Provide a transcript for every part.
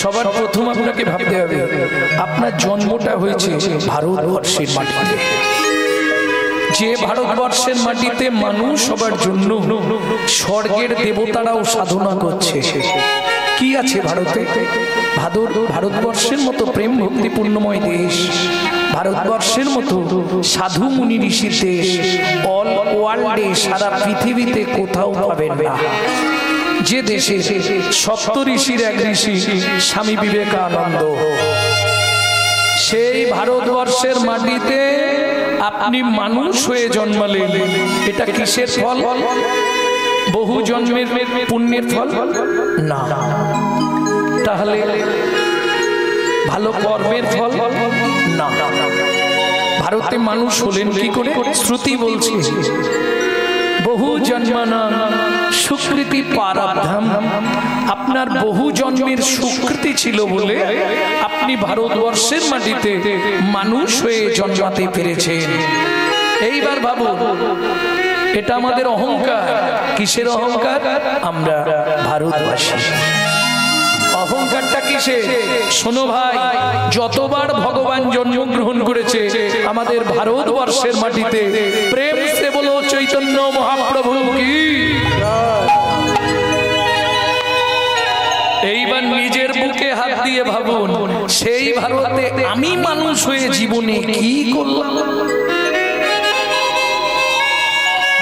সবার প্রথম আপনাকে ভাবতে হবে আপনার জন্মটা হয়েছে ভারতবর্ষের মাটিতে। যে ভারতবর্ষের মাটিতে মানুষ সবার জন্য স্বর্গের দেবতারাও সাধনা করছে। কি আছে ভারতে? ভারতবর্ষের মতো প্রেম ভক্তিপূর্ণময় দেশ, ভারতবর্ষের মতো সাধু মুনি ঋষির দেশ অল ওয়ার্ল্ডে, সারা পৃথিবীতে কোথাও পাবেন না। যে দেশে সপ্ত ঋষির এক ঋষি স্বামী বিবেকানন্দ, সেই ভারতবর্ষের মাটিতে আপনি মানুষ হয়ে জন্মালেন। এটা কিসের ফল? বহু জন্মের পুণ্যের ফল না। তাহলে ভালো কর্মের ফল না। ভারতে মানুষ হলেন কি করে? শ্রুতি বলছে বহু জন্মানা সুকৃতি পারাবধাম। আপনার বহু জন্মের সুকৃতি ছিল বলে আপনি ভারতবর্ষের মাটিতে মানুষ হয়ে জন্মাতে পেরেছেন। এইবার ভাবুন, এটা আমাদের অহংকার। কিসের অহংকার? আমরা ভারতবাসী। অহংকারটা কিসে? শোনো ভাই, যতবার ভগবান জন্মগ্রহণ করেছে আমাদের ভারতবর্ষের মাটিতে, প্রেম সে বলো চৈতন্য মহাপ্রভু কি। এইবার নিজের বুকে হাত দিয়ে ভাবুন, সেই ভারতে আমি মানুষ হয়ে জীবনে কি করলাম?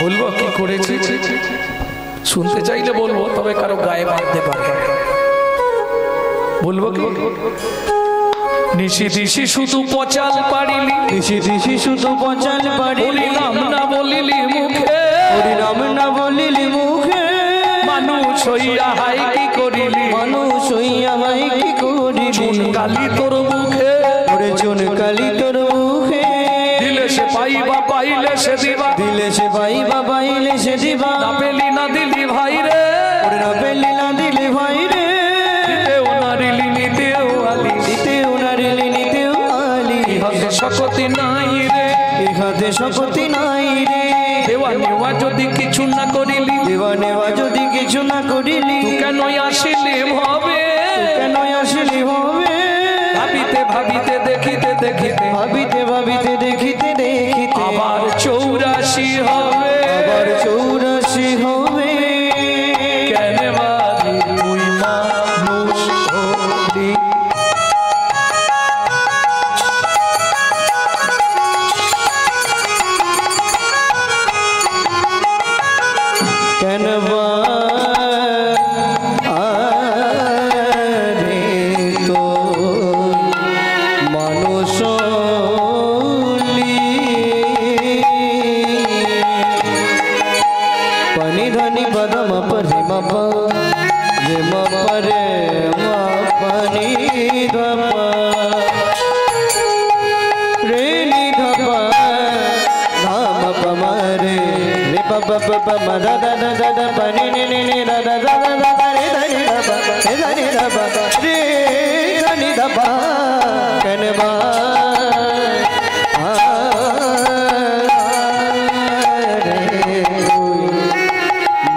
বলবো কি করেছি? শুনতে চাইলে বলবো, তবে কারো গায়ে বাঁধতে পারে। বলবো কি? নিশি দিশি শুধু পচাল পারিলি, নিশি দিশি শুধু পচাল পারিলি, নাম না বলিলি মুখে, নাম না বলিলি মুখে, মানুষ হইয়া হাই কি করিলি, মানুষ হইয়া হাই কি করিলি, চুন কালি তোর মুখে, ওরে চুন কালি তোর মুখে, দিলে সে পাইবা পাইলে সে দিবা, দিলে সে পাইবা পাইলে সে দিবা, না পেলি না দিলি ভাই রে, ওরে না পেলি না দিলি ভাই রে, দিতেও নারিলি নিতেও আলি, দিতেও নারিলি নিতেও আলি, ইহাতে শক্তি নাই রে, ইহাতে শক্তি নাই রে, দেওয়া নেওয়া যদি কিছু না করিলি, দেওয়া নেওয়া যদি কিছু না করিলি, কেন আসিলি হবে, কেন আসিলি হবে, ভাবিতে ভাবিতে দেখিতে দেখিতে, ভাবিতে ভাবিতে দেখিতে দেখিতে, আবার 84 হবে, আবার 84 হবে, কেন বাদি তুই মানুষ হলি। কেন আরে তো মানুষ পানি ধনি পদম পরে মপ রে মপরে মপনি ধপ রে নি ধপ ধাম পমরে রে পপ পপ মদ দদ দদ পনি নি নি নি দদ দদ দদ রে ধনি ধপ রে ধনি ধপ রে ধনি ধপ কনবা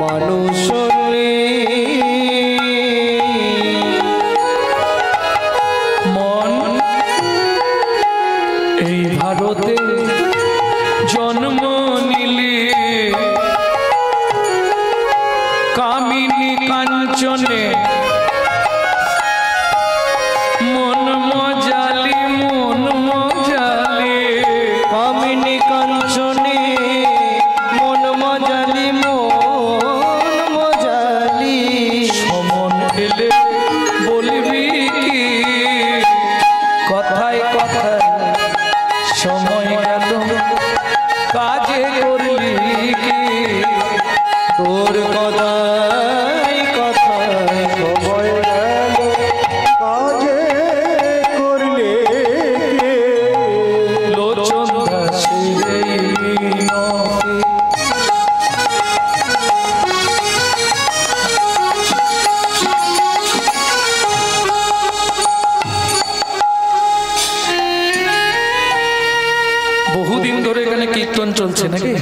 মানুষ মন এই ভারতে জন্ম নিলি, কামিনী কাঞ্চনে মন মজালি, মন মজালি, কামিনী কাঞ্চনে মন মজালি, মন মজালি, সমন এলে বলবি কি, কথায় কথায় সময় গেল কাজে করলি কি, তোর কথায় কথায় সময় গেল কাজে করলে কে, লোচন দাসের এই নহে। বহুদিন ধরে এখানে কীর্তন চলছে নাকি?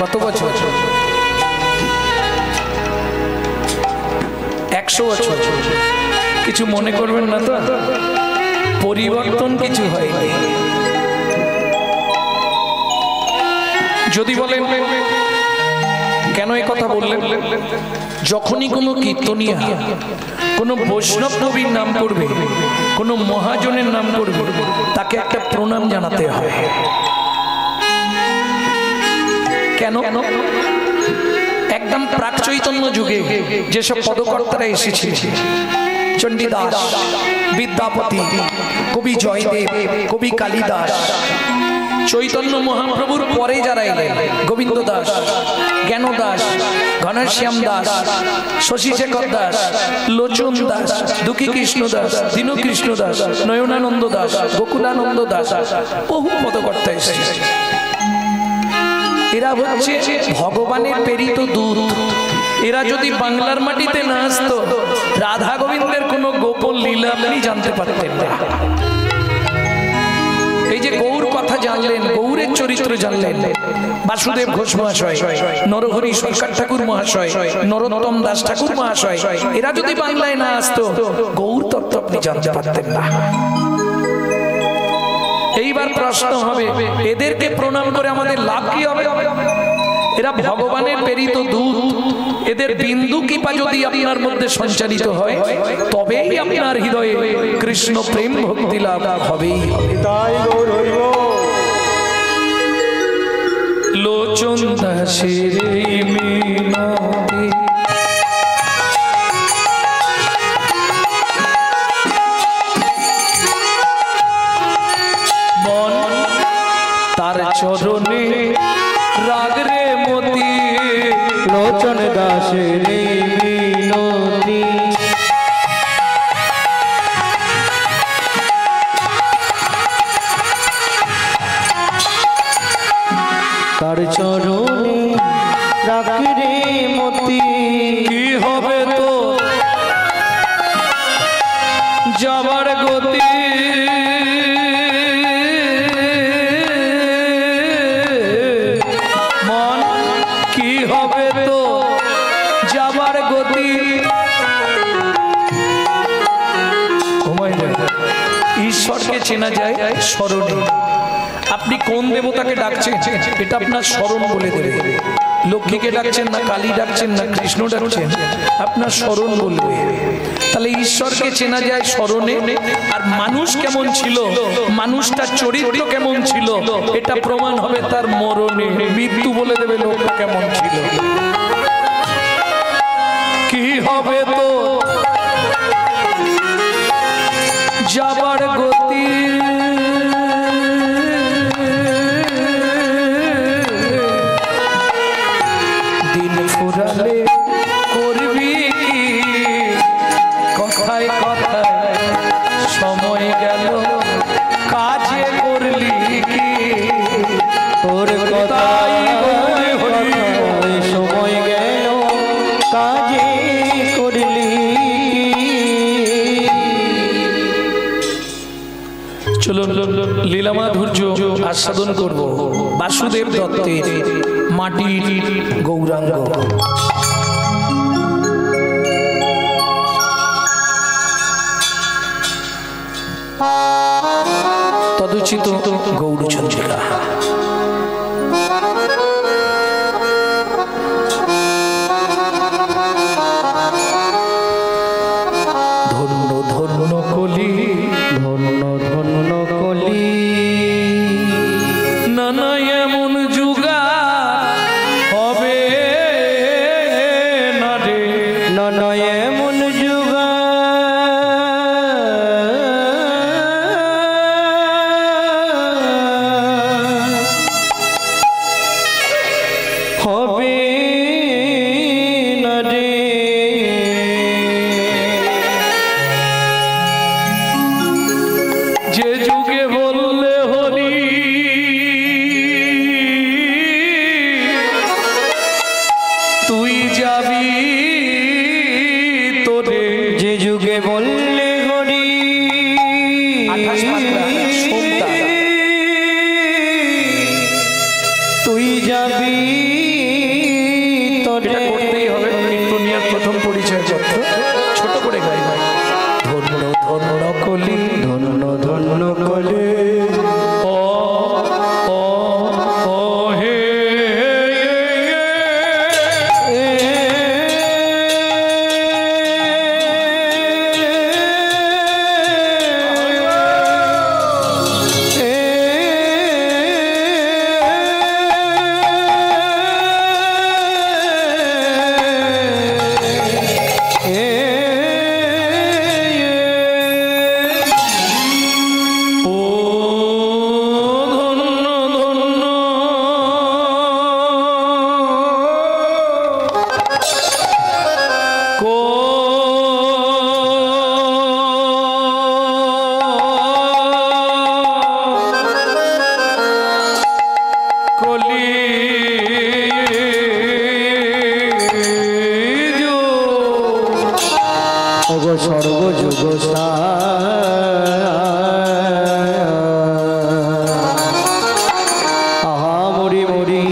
কত বছর? 100 বছর। কিছু কিছু মনে করবেন না তো, পরিবর্তন কিছু হয়নি। যদি বলেন কেন এই কথা বললেন, যখনই কোনো কীর্তনিয়া কোনো বৈষ্ণব কবির নাম করবে, কোনো মহাজনের নাম করবে, তাকে একটা প্রণাম জানাতে হয়। কেন? একদম প্রাক চৈতন্য যুগে যেসব পদকর্তারা এসেছে, চণ্ডীদাস, বিদ্যাপতি, কবি জয়দেব, কবি কালিদাস, চৈতন্য মহাপ্রভুর পরে যারা এলেন, গোবিন্দ দাস, জ্ঞান দাস, ঘনশ্যাম দাস, শশীশেখর দাস, লোচন দাস, দুঃখী কৃষ্ণ দাস, দীনকৃষ্ণ দাস, নয়নানন্দ দাস, গোকুলানন্দ দাস, বহু পদকর্তা এসেছে। এরা হচ্ছে ভগবানের প্রেরিত দূত। এরা যদি বাংলার মাটিতে না আসতো, রাধা গোবিন্দের কোনো গোপন লীলা আপনি জানতে পারতেন না। এই যে গৌর কথা জানলেন, গৌরের চরিত্র জানলেন, বাসুদেব ঘোষ মহাশয়, নরহরি সরকার ঠাকুর মহাশয়, নরোত্তম দাস ঠাকুর মহাশয়, এরা যদি বাংলায় না আসতো, গৌর তত্ত্ব আপনি জানতে পারতেন না। এইবার প্রশ্ন হবে, এদেরকে প্রণাম করে আমাদের লাভ কি হবে? এরা ভগবানের প্রেরিত দূত। এদের বিন্দু কৃপা যদি আপনার মধ্যে সঞ্চারিত হয়, তবেই আপনার হৃদয়ে কৃষ্ণ প্রেম ভক্তি লাভ হবেই। লোচন দাসের মিনতি মন তার চরণে রাগরে মতি, লোচন দাসের মিনতি তার চরণে রাগরে মতি। কি হবে তো যাবার গতি, মন কি হবে তো যাবার গতি। ঈশ্বরকে চেনা যায় স্মরণে। আপনি কোন দেবতাকে ডাকছেন এটা আপনার স্মরণ বলে দেবে। লক্ষ্মীকে ডাকছেন না কালী ডাকছেন না কৃষ্ণ ডাকছেন, আপনার স্মরণ বলবে। তাহলে ঈশ্বরকে চেনা যায় স্মরণে। আর মানুষ কেমন ছিল, মানুষটার চরিত্র কেমন ছিল, এটা প্রমাণ হবে তার মরণে। মৃত্যু বলে দেবে লোকটা কেমন ছিল। কি হবে তো যাবার গতি, দিন ফুরালে করবি কি, কথায় কথায় সময় গেল কাজে করলি কি। তোর কথাই সময় গেল কাজে করলি। চলো লীলা মাধুর্য আস্বাদন করব বাসুদেব দত্তের মাটির গৌরাঙ্গ। তদুচিত গৌরচন্দ্রিকা। ধন্য ধন্য কলি, ধন্য ধন্য কলি, নানা এমন যুগা হবে না রে, নানা এমন যুগা আহা মরি মরি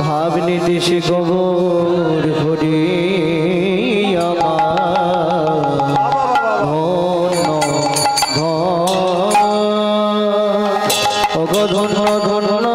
ভাবনি দেশে গোবর ভরি ধন্য ধন্য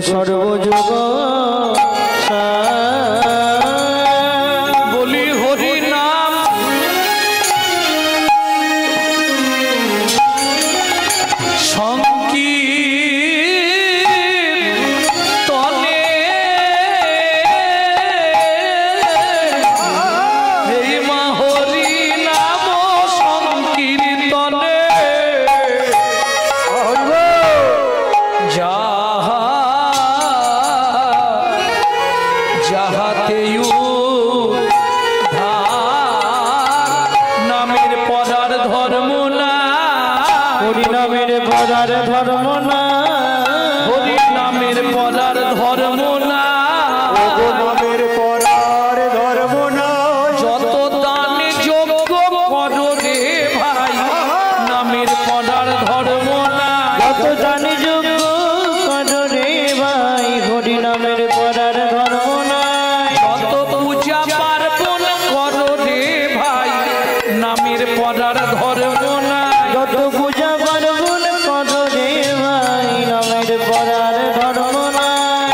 সর্বযুগ বলি হরি নাম সংকীর্তনে এই মা হরি নাম সংকীর্তনে হরি নামের পরার ধর্ম না, হরি নামের পরার ধর্ম না, নামের পরার ধর্ম না। যত দান যোগ্য করো রে ভাই, নামের পরার ধর্ম না, যত দান যোগ্য করো রে ভাই, হরি নামের পরার ধর্ম না। যত পূজা পার্বণ করো রে ভাই, নামের পরার ধর্ম না, যত পূজা পার্বণ করো রে ভাই, নামের পরার ধর্ম না।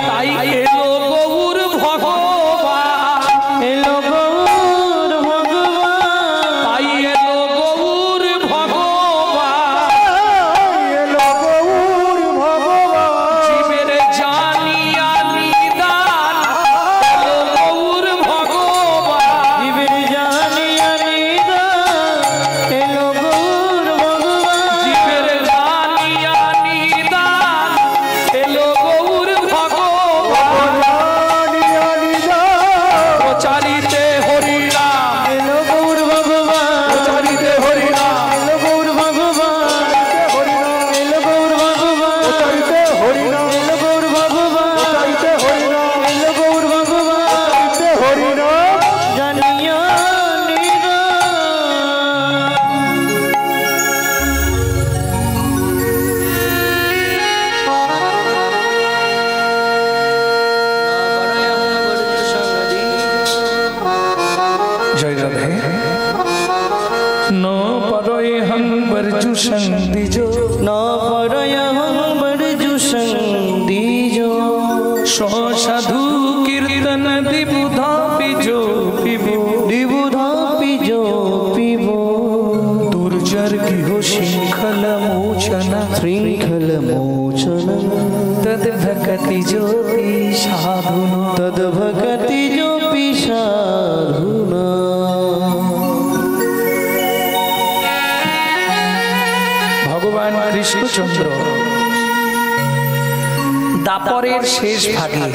তাই এলো গৌর ভগবান, এলো গৌর ভগবান, তাই এলো গৌর ভগবান, এলো গৌর ভগবান, জীবের জানিয়া নিদান, এলো গৌর ভগবান, জীবের জানিয়া নিদান, এলো গৌর ভগবান, জীবের জানিয়া নিদান, এলো গৌর ভগবান, জানিয়া নিদান, প্রচারিতে হরিনাম, এলো গৌর ভগবান, প্রচারিতে হরিনাম, এলো গৌর ভগবান, এলো গৌর ভগবান, এলো গৌর ভগবান, এলো গৌর ভগবান, জানিয়া জয় রাধে। ন পরয় হং বরজু সন্দিজ, ন পরয়হং বরজু সন্দিজো, সাধু কীর্তন দিবুধা পিজো পিবো, দ্বিবুধা পিজো পিবো, দুর্জর গৃহ শৃঙ্খল মোচন, শৃঙ্খল মোচন, তদ ভকতি জ্যোতি সাধুন, তদ ভগতি जो পিসাধুনা। ভগবান কৃষ্ণচন্দ্র দাপরের শেষ ভাগে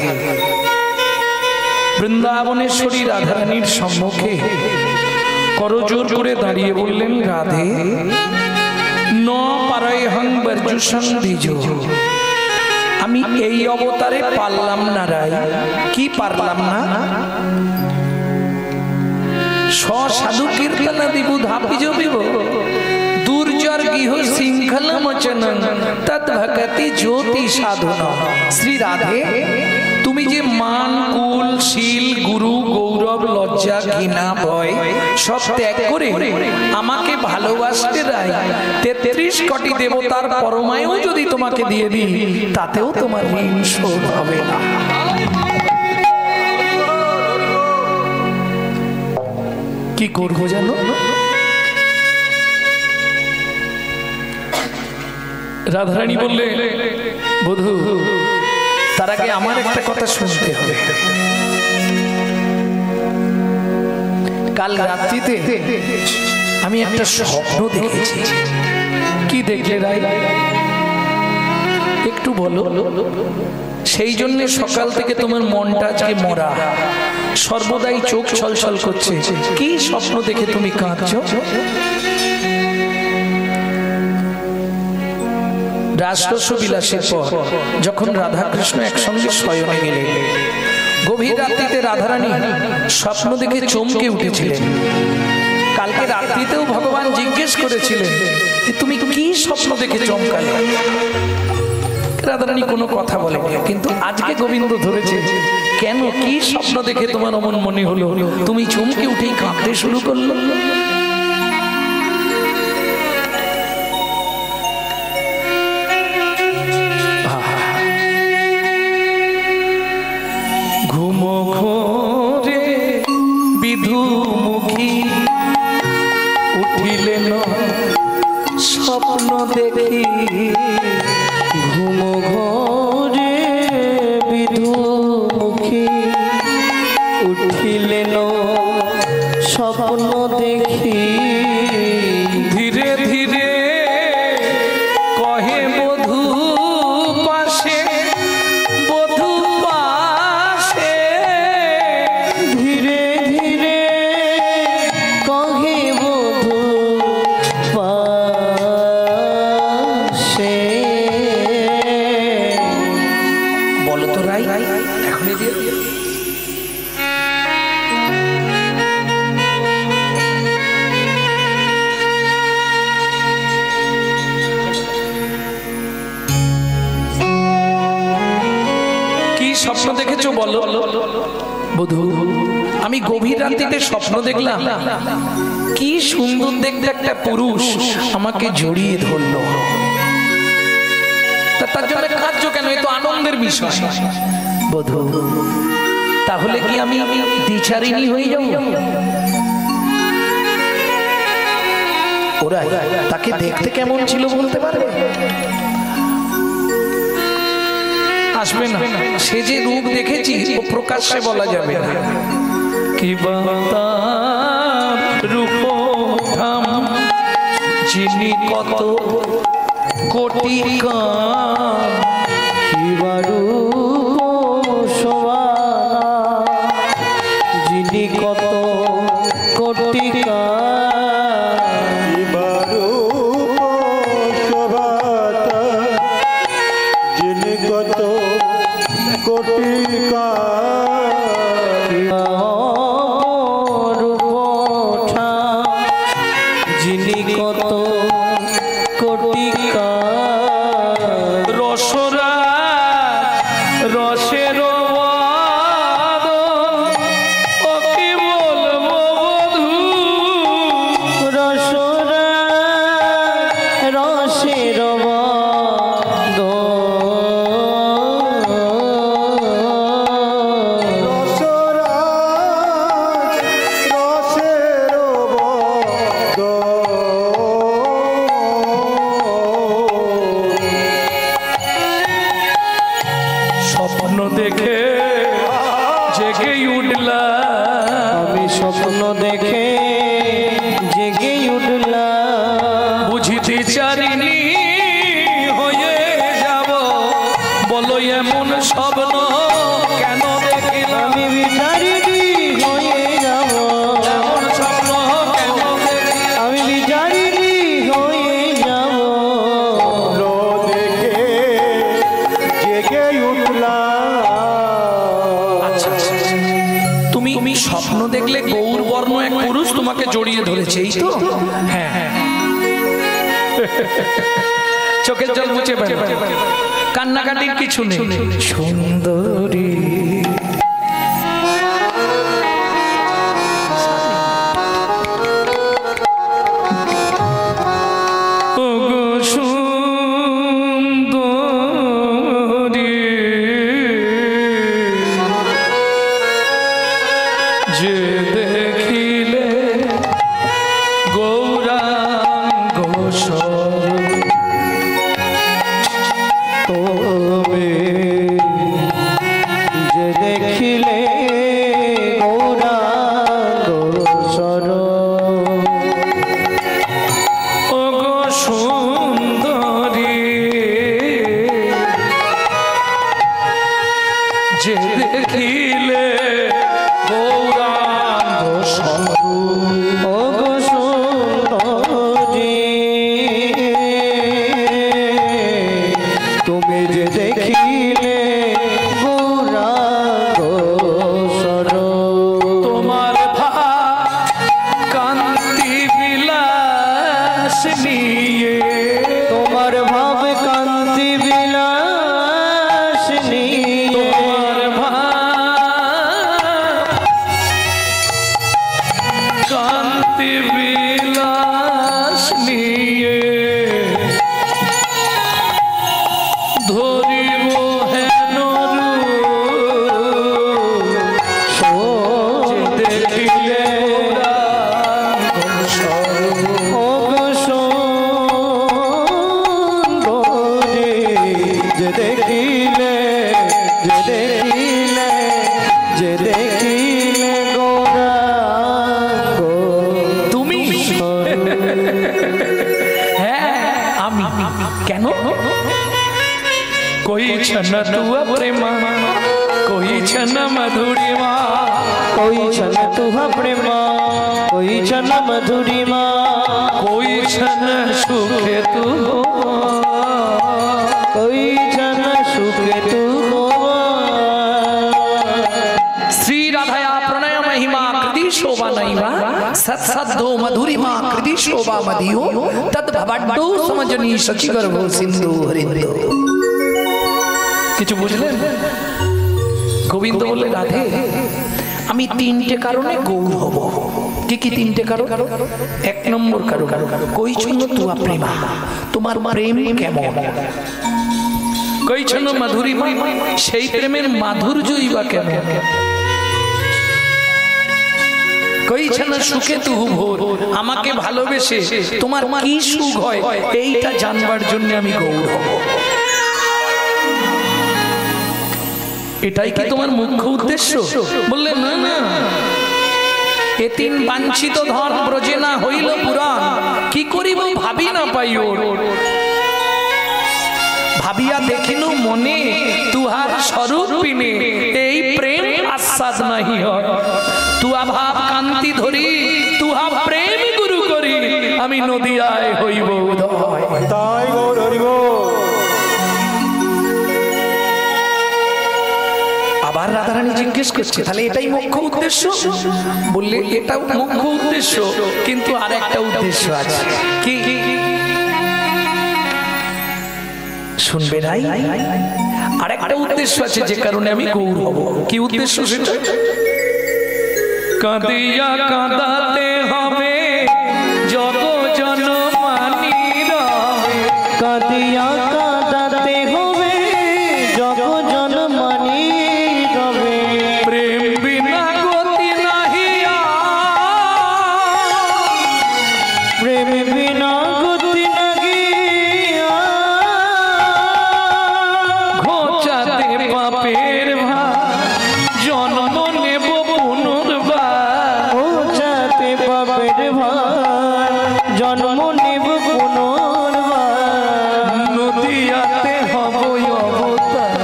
বৃন্দাবনেশ্বরী রাধারানীর সম্মুখে করজোর করে দাঁড়িয়ে বললেন, রাধে ন পারয়হং বরজু সন্দিজ, আমি এই অবতারে পারলাম না রাই। কি পারলাম না? সাধু কীর্তন দিবুধা পিজো পিবো, দুর্জর গৃহ শৃঙ্খল মোচন, তৎ ভকতি জ্যোতি সাধন। শ্রী রাধে, তুমি যে মান কুল শীল গুরু গৌরব লজ্জা ঘৃণা ভয় সব ত্যাগ করে আমাকে ভালোবাসতে রাই, ৩৩ কোটি দেবতার পরমায়ু যদি তোমাকে দিয়ে দিই, তাতেও তোমার ঋণ শোধ হবে না। কি করবো জানো? রাধারানী বললে, বধূ তার আগে আমার একটা কথা শুনতে হবে। কাল রাত্রিতে আমি একটা স্বপ্ন দেখেছি। কি দেখলে রাই? একটু বলো। সেই জন্য সকাল থেকে তোমার মনটা আজকে মরা, সর্বদাই চোখ ছলছল করছে। কি স্বপ্ন দেখে তুমি কাঁদছো? রাসরস বিলাসের পর যখন রাধা কৃষ্ণ একসঙ্গে শয়নে গেলেন, গভীর রাত্রিতে রাধারানী স্বপ্ন দেখে চমকে উঠেছিলেন। কালকে রাত্রিতেও ভগবান জিজ্ঞেস করেছিলেন যে তুমি কি স্বপ্ন দেখে চমকালে? রাধারানী কোনো কথা বলেনি, কিন্তু আজকে গোবিন্দ ধরেছে, কেন কি স্বপ্ন দেখে তোমার অমন মনে হলো তুমি চমকে উঠেই কাঁদতে শুরু করলো? ঘুমো ঘোরে বিধুমুখী উঠিলেন স্বপ্ন দেখি, ঘুম ঘোরে বিধুমুখী উঠিলেন স্বপ্ন দেখি, ধীরে ধীরে কহে বধূ পাশে, বধূ পাশে, ধীরে ধীরে কহে বধূ পাশে, স্বপ্ন দেখেছো বলো? বধূ, আমি গভীর রাত্রিতে স্বপ্ন দেখলাম কি সুন্দর দেখতে একটা পুরুষ আমাকে জড়িয়ে ধরলো। তার জন্য কাঁদছো কেন? এ তো আনন্দের বিষয়। বধূ, তাহলে কি আমি দ্বিচারিণী হয়ে যাব? ওরা তাকে দেখতে কেমন ছিল বলতে পারবে? আসবে না, সে যে রূপ দেখেছি ও প্রকাশ্যে বলা যাবে না। কি বাতার রূপ ধাম যিনি কত কোটি কাম, কি রূপ শোভা যিনি কত কোটি স্বপ্ন দেখলে গৌর বর্ণ এক পুরুষ তোমাকে জড়িয়ে ধরেছে, এই তো? হ্যাঁ হ্যাঁ, চোখের জল মুছে ফেলো, কান্নাকাটির কিছু নেই। সুন্দরী सत्सद्दो मधुरिमा कृति शोभा मदियो तद भवड्डो समजनी सचिगर्भो सिंधु हरिंदो। কিছু বুঝলেন? গোবিন্দ বললেন রাধে আমি তিনটে কারণে গৌর হব। কি কি তিনটে কারণ? এক নম্বর কারণ কইছন্ন তুয়া প্রেমা, তোমার প্রেম কেমন? কইছন্ন মাধুরীমা, সেই প্রেমের মাধুর্যই বা কেমন? কইছন্ন সুখে তুহু ভোর, আমাকে ভালোবেসে তোমার কি সুখ হয় এইটা জানবার জন্য আমি গৌর হব। এটাই কি তোমার মুখ্য উদ্দেশ্য? বললে না না, এ তিন বাঞ্ছিত ধন ব্রজে না হইল পুরাণ, কি করিব ভাবি না পাই ওর। ভাবিয়া দেখিনু মনে তুহার স্বরূপ বিনে, এই প্রেম আস্বাদ নাহি হয়। তুয়া ভাব কান্তি ধরি, তুহা প্রেম গুরু করি, আমি নদিয়ায় হইব উদয়। তাই গৌর হরি বল। আবার রাধারানী জিজ্ঞেস করছে তাহলে এটাই মুখ্য উদ্দেশ্য? বললে এটাও মুখ্য উদ্দেশ্য, কিন্তু আর একটা উদ্দেশ্য আছে। কি শুনবে নাই? আর একটা উদ্দেশ্য আছে যে কারণে আমি গৌর হব। কি উদ্দেশ্য সেটা? কাঁদিয়া কাঁদাতে হবে যত জনমানি রবে, কাঁদিয়া কাঁদাতে হবে যত জনমানি রবে। প্রেম বিনা গতি নাহি প্রেম বিনা গতি নাহি ঘোচাতে পাপের ভার, জন্ম নেব পুনর্বার। ঘোচাতে পাপের ভার, জন্ম নেব পুনর্বার। নদিয়াতে হব অবতার,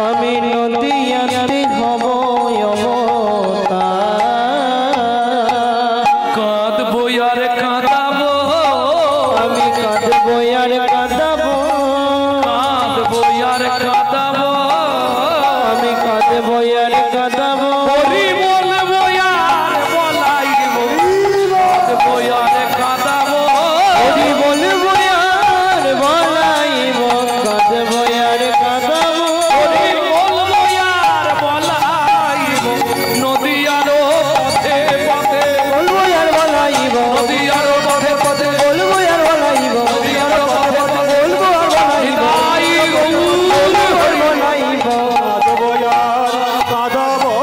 আমি নদিয়াতে হব অবতার। কাঁদবো আর কাঁদাবো, আমি কাঁদবো আর কাঁদাবো, কাঁদবো আর কাঁদাবো, আমি কাঁদবো আর কাঁদাবো। হরি বলবো আর বলাইব, কাঁদবো আর কাঁদাবো, হরি বলবো আর বলাইব, কাঁদবো আর কাঁদাবো। হরি বলবো আর বলাইব, নদিয়ারও পথে পথে, বলবো আর বলাইব, নদিয়ারও পথে পথে, বলবো আর বলাইব, নদিয়ারও পথে পথে, বলবো আর বলাইব, নিতাই গৌর আর বলাইব, কাঁদবো আর কাঁদাবো।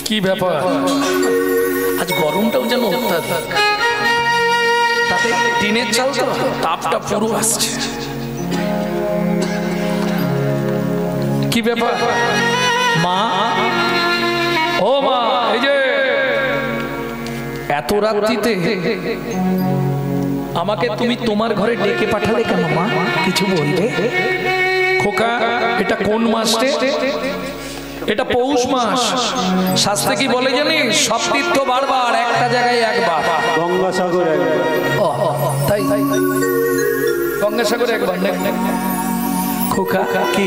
কি ব্যাপার? আজ গরমটাও যেন অত্যাধিক, তাতে টিনের চাল তো তাপটা পুরো আসছে। কি ব্যাপার মা? ও মা, এই যে এত রাত্রিতে আমাকে তুমি তোমার ঘরে ডেকে পাঠালে কেন মা? কিছু বলবে? খোকা, এটা কোন মাস রে? এটা পৌষ মাস। শাস্ত্রে কি বলে জানিস? সব তীর্থ বারবার, একটা জায়গায় একবার। গঙ্গাসাগর তাই গঙ্গাসাগর একবার না? খোকা কি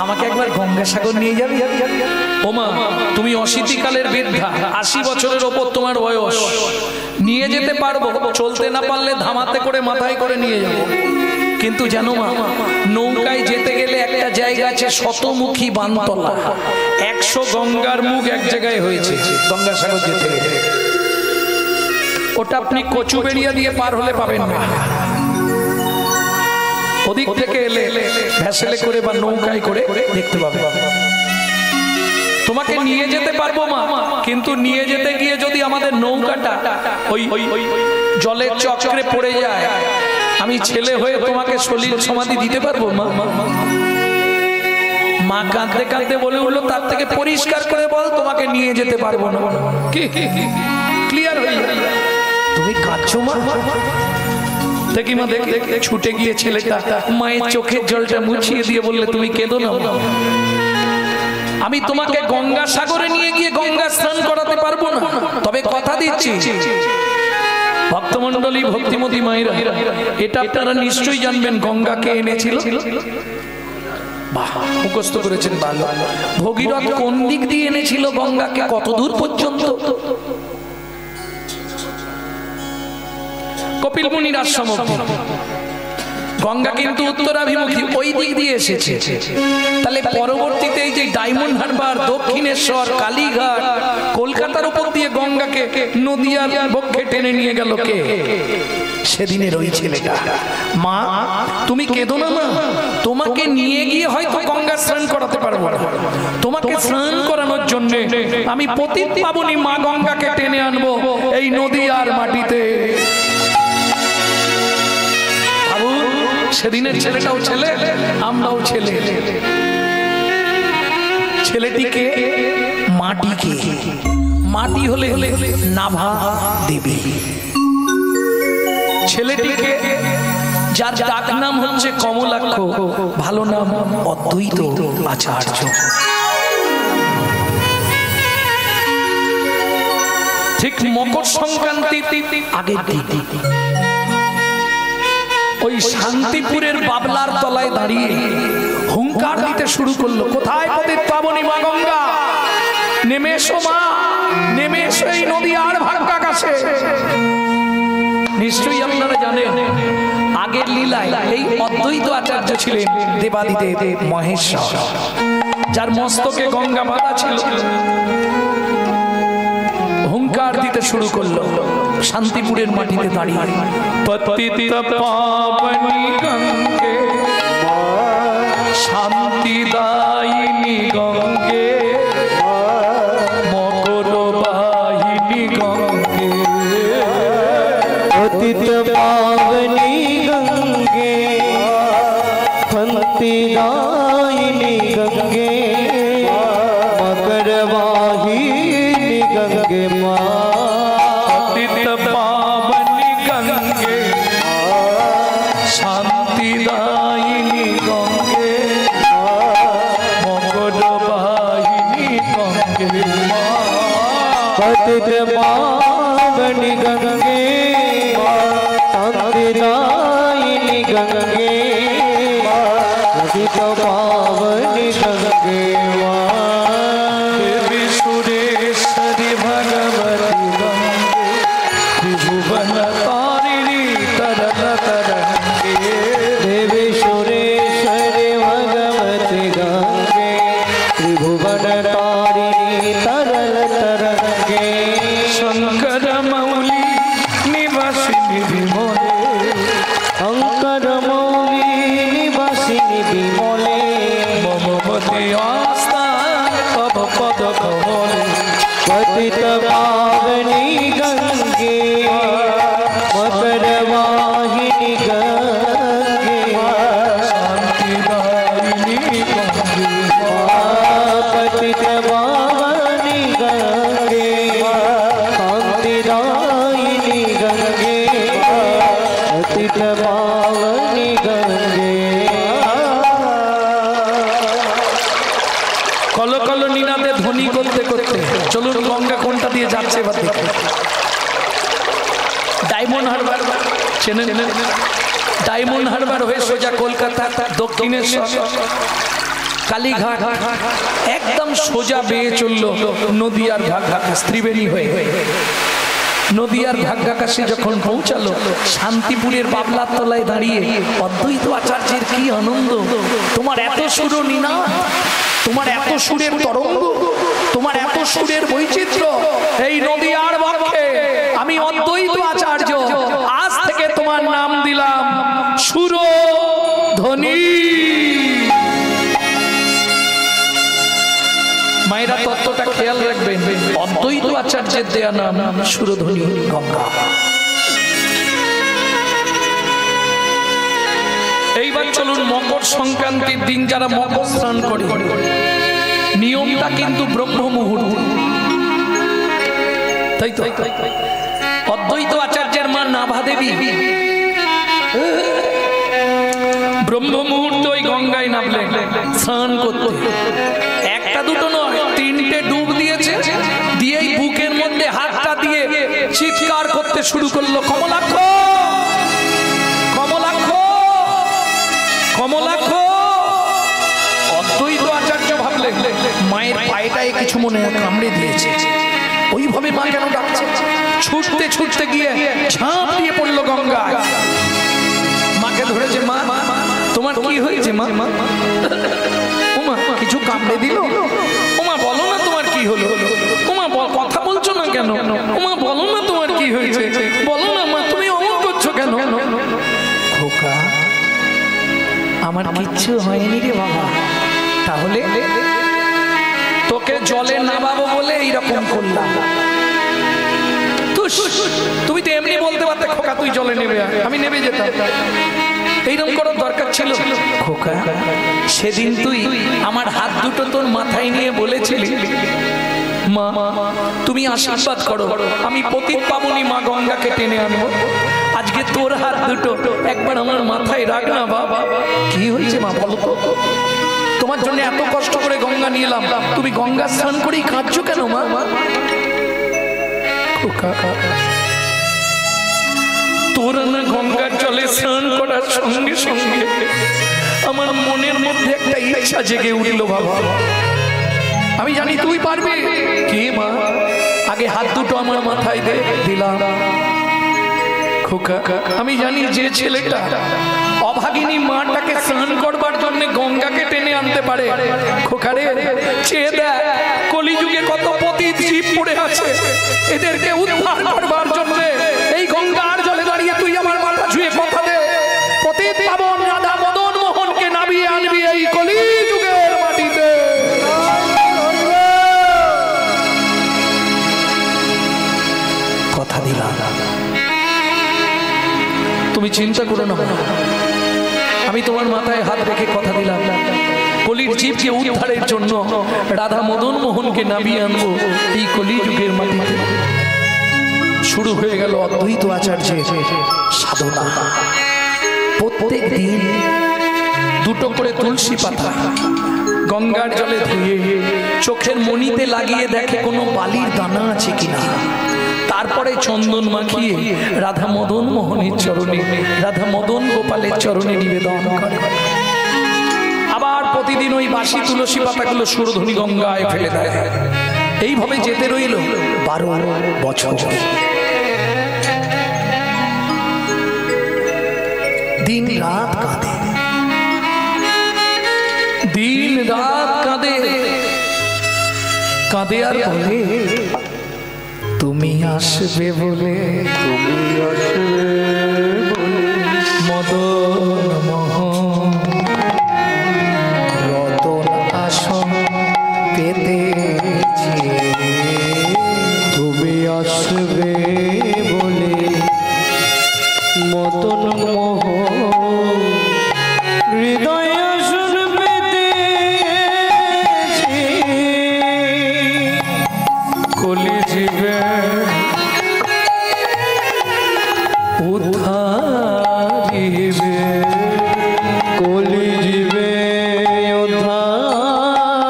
আমাকে একবার গঙ্গাসাগর নিয়ে যাবি? ও মা, তুমি অশীতিকালের বৃদ্ধা, 80 বছরের ওপর তোমার বয়স, নিয়ে যেতে পারবো। চলতে না পারলে ধামাতে করে মাথায় করে নিয়ে যাবো। কিন্তু জানো মা, নৌকায় যেতে গেলে একটা জায়গা আছে শতমুখী বানতলা, 100 গঙ্গার মুখ এক জায়গায় হয়েছে গঙ্গাসাগর যেতে গেলে। ওটা আপনি কচুবেড়িয়া দিয়ে পার হলে পাবেন না। ওদিক থেকে এলে ভেসেলে করে বা নৌকায় করে দেখতে পাবেন। তোমাকে নিয়ে যেতে পারবো মা, কিন্তু নিয়ে যেতে গিয়ে যদি আমাদের নৌকাটা ওই জলের চক্রে পড়ে যায়, আমি ছেলে হয়ে তোমাকে সলিল সমাধি দিতে পারবো মা? মা কাঁদতে কাঁদতে বলে উঠলো, তার থেকে পরিষ্কার করে বল তোমাকে নিয়ে যেতে পারবো না। কি ক্লিয়ার হয়ে গেল? তুমি কাঁদছো মা? দেখি মা, দেখ ছুটে গিয়ে ছেলেটা মায়ের চোখের জলটা মুছিয়ে দিয়ে বললে, তুমি কেঁদো না, আমি তোমাকে গঙ্গা সাগরে নিয়ে গিয়ে গঙ্গা স্নান করাতে পারবো না, তবে কথা দিচ্ছি ভক্তমন্ডলী, ভক্তিমতী মায়েরা, এটা আপনারা নিশ্চয়ই জানবেন গঙ্গাকে এনেছিল। বাহ, মুখস্থ করেছেন ভালো। ভগীরথ কোন দিক দিয়ে এনেছিল গঙ্গাকে, কত দূর পর্যন্ত? কপিল মুনির আশ্রম অবধি। গঙ্গা কিন্তু উত্তরাভিমুখী, ওই দিক দিয়ে এসেছে। তাহলে পরবর্তীতে এই যে ডায়মন্ড হারবার, দক্ষিণেশ্বর, কালীঘাট, কলকাতার উপর দিয়ে গঙ্গাকে নদিয়ার বক্ষে টেনে নিয়ে গেল কে? সেদিনের ওই ছেলেটা। মা তুমি কেঁদো না মা, তোমাকে নিয়ে গিয়ে হয়তো গঙ্গা স্নান করাতে পারবো না, তোমাকে স্নান করানোর জন্য আমি পতিত পাবনী মা গঙ্গাকে টেনে আনবো এই নদিয়ার মাটিতে। সেদিনের ছেলেটাও ছেলে, আমরাও ছেলে। ছেলেটিকে মাটিকে, মাটি হলে নাভা দেবী। ছেলেটিকে যার ডাক নাম হচ্ছে কমলাক্ষ, ভালো নাম অদ্বৈত আচার্য। ঠিক মকর সংক্রান্তি আগে ওই শান্তিপুরের বাবলার তলায় দাঁড়িয়ে হুঙ্কার দিতে শুরু করলো, কোথায় পতিত পাবনী মা গঙ্গা? নেমে এসো মা, নেমে এসো এই নদিয়ার ভাগ্যাকাশে। নিশ্চয়ই আপনারা জানেন আগের লীলায় এই অদ্বৈত আচার্য ছিলেন দেবাদিদেব মহেশ্বর, যার মস্তকে গঙ্গা বাঁধা ছিল। হুঙ্কার দিতে শুরু করলো শান্তিপুরের মাটিতে দাঁড়িয়ে, পতিত পাবনী গঙ্গে শান্তিদায়িনী গঙ্গে মকর বাহিনী গঙ্গে, পতিত পাবনী গঙ্গে শান্তিদায়িনী গঙ্গে মকর বাহিনী গঙ্গে মা। পতিত পাবনী গঙ্গে শান্তিদায়িনী গঙ্গে মকর বাহিনী গঙ্গে মা। পতিত পাবনী গঙ্গে শান্তিদায়িনী গঙ্গে পতিত পাবনী গঙ্গে মা। দেবী সুরেশ্বরী ভগবতী গঙ্গে ত্রিভুবন তারিণী তরল তরঙ্গে। দেবী সুরেশ্বরী ভগবতী গঙ্গে ত্রিভুবন তারিণী তরল তরঙ্গে। শঙ্কর মৌলি নিবাসিনী বিমলে, শঙ্কর মৌলি নিবাসিনী বিমলে মমমতি আস্থান তব পদ কমলে। পতিত পাবনী গঙ্গে মকর বাহিনী গঙ্গে শান্তিদায়িনী গঙ্গে পতিত পাবনী গঙ্গে শান্তিদায়িনী গঙ্গে পতিত পাবনী গঙ্গে। কল কল নিনাদে ধ্বনি করতে করতে চলুন গঙ্গা কোনটা দিয়ে যাচ্ছে এবার দেখে। ডায়মন্ড হারবার চেনেন? ডায়মন্ড হারবার হয়ে সোজা কলকাতা, দক্ষিণেশ্বর, কালীঘাট, একদম সোজা বেয়ে চললো নদিয়ার ভাগ্যাকাশ ত্রিবেণী হয়ে। নদিয়ার ভাগ্যাকাশে যখন পৌঁছালো, শান্তিপুরের বাবলার তলায় দাঁড়িয়ে অদ্বৈত আচার্যের কি আনন্দ! তোমার এত সুর নীনা, তোমার এত সুরের তরঙ্গ, তোমার এত সুরের বৈচিত্র্য এই নদিয়ার বক্ষে। আমি অদ্বৈত আচার্য, আজ থেকে তোমার নাম দিলাম সুরধ্বনি। মায়েরা তত্ত্বটা খেয়াল রাখবেন, অদ্বৈত আচার্যের দেয়া নাম সুরধ্বনি গঙ্গা। এইবার চলুন মকর সংক্রান্তির দিন যারা মকর স্নান করে, নিয়মটা কিন্তু ব্রহ্ম মুহূর্ত, তাই তো? অদ্বৈত আচার্যের মা নাভা দেবী ব্রহ্ম মুহূর্তে ওই গঙ্গায় নামলেন স্নান করতে। একটা দুটো নয়, তিনটে ডুব দিয়েছে, দিয়েই বুকের মধ্যে হাতটা দিয়ে চিৎকার করতে শুরু করলো, কমলাক্ষ, কমলাক্ষ, কমলাক্ষ। অদ্বৈত আচার্য ভাবলেন মায়ের পায়েটায় কিছু মনে হয় কামড়ে দিয়েছে, ওইভাবে মা কেন ডাকছে? ছুটতে ছুটতে গিয়ে ঝাঁপ দিয়ে পড়লো গঙ্গায়। মাকে ধরেছে, মা তোমার কি হয়েছে মা? ওমা কিছু কামড়ে দিল? ওমা বলো না তোমার কি হলো? ওমা কথা বলছো না কেন? ওমা বলো না তোমার কি হয়েছে? বলো না মা, তুমি অমন করছো কেন? খোকা আমার কিচ্ছু হয়নি রে বাবা। তাহলে তোকে জলে নামাবো বলে এইরকম করলাম। তুমি তো এমনি বলতে পারতে, খোকা তুই জলে নেবে, আমি নেমে যেতাম। এইরকম করার দরকার ছিল? খোকা সেদিন তুই আমার হাত দুটো তোর মাথায় নিয়ে বলেছিলি, মা তুমি আশীর্বাদ করো, আমি পতিত পাবনী মা গঙ্গাকে টেনে আনবো। আজকে তোর হাত দুটো একবার আমার মাথায় রাখ না বাবা। কি হয়েছে মা বলো তো? তোমার জন্য এত কষ্ট করে গঙ্গা নিয়ে এলাম, তুমি গঙ্গা স্নান করেই কাঁদছো কেন মা? তোর না গঙ্গার জলে স্নান করার সঙ্গে সঙ্গে আমার মনের মধ্যে একটা ইচ্ছা জেগে উঠল বাবা। আমি জানি তুই পারবি। কি মা? আগে হাত দুটো আমার মাথায় দে। দিলাম। খোকা আমি জানি যে ছেলেটা অভাগিনী মাটাকে স্নান করবার জন্য গঙ্গাকে টেনে আনতে পারে, খোকারে চেয়ে দেখ কলিযুগে কত পতিত জীব পড়ে আছে, এদেরকে উদ্ধার করবার জন্য এই গঙ্গার জলে দাঁড়িয়ে তুই আমার মাথা ছুঁয়ে কথা দে, পতিত পাবন রাধা মদন মোহনকে নামিয়ে আনবি এই কলিযুগের মাটিতে। কথা দিলাম। তুমি চিন্তা করো না, আমি তোমার মাথায় হাত রেখে কথা দিলাম, কলির জীবকে উদ্ধারের জন্য রাধা মদন মোহনকে নামিয়ে আনবো এই কলিযুগের মাটিতে। শুরু হয়ে গেল অদ্বৈত আচার্যের সাধনা। প্রত্যেক দিন দুটো করে তুলসী পাতা গঙ্গার জলে ধুয়ে চোখের মণিতে লাগিয়ে দেখে কোনো বালির দানা আছে কিনা, তারপরে চন্দন মাখিয়ে রাধা মদন মোহনের চরণে, রাধা মদন গোপালের চরণে নিবেদন করে। আবার প্রতিদিন ওই বাসি তুলসী পাতাগুলো সুরধুনী গঙ্গায় ফেলে দেয়। এইভাবে যেতে রইল 12 বছর। দিন রাত কাঁদে, দিন রাত কাঁদে, কাঁদে আর বলে তুমি আসবে বলে, তুমি আসবে বলে মদন মোহন রতন আসন পেতেছি, তুমি আসবে বলে মদন মোহন হৃদয় আসন পেতেছি, কলি জীবে উদ্ধারিবে, কলি জীবে উদ্ধারিবে,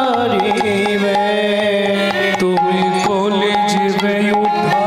তুমি কলি জীবে উদ্ধার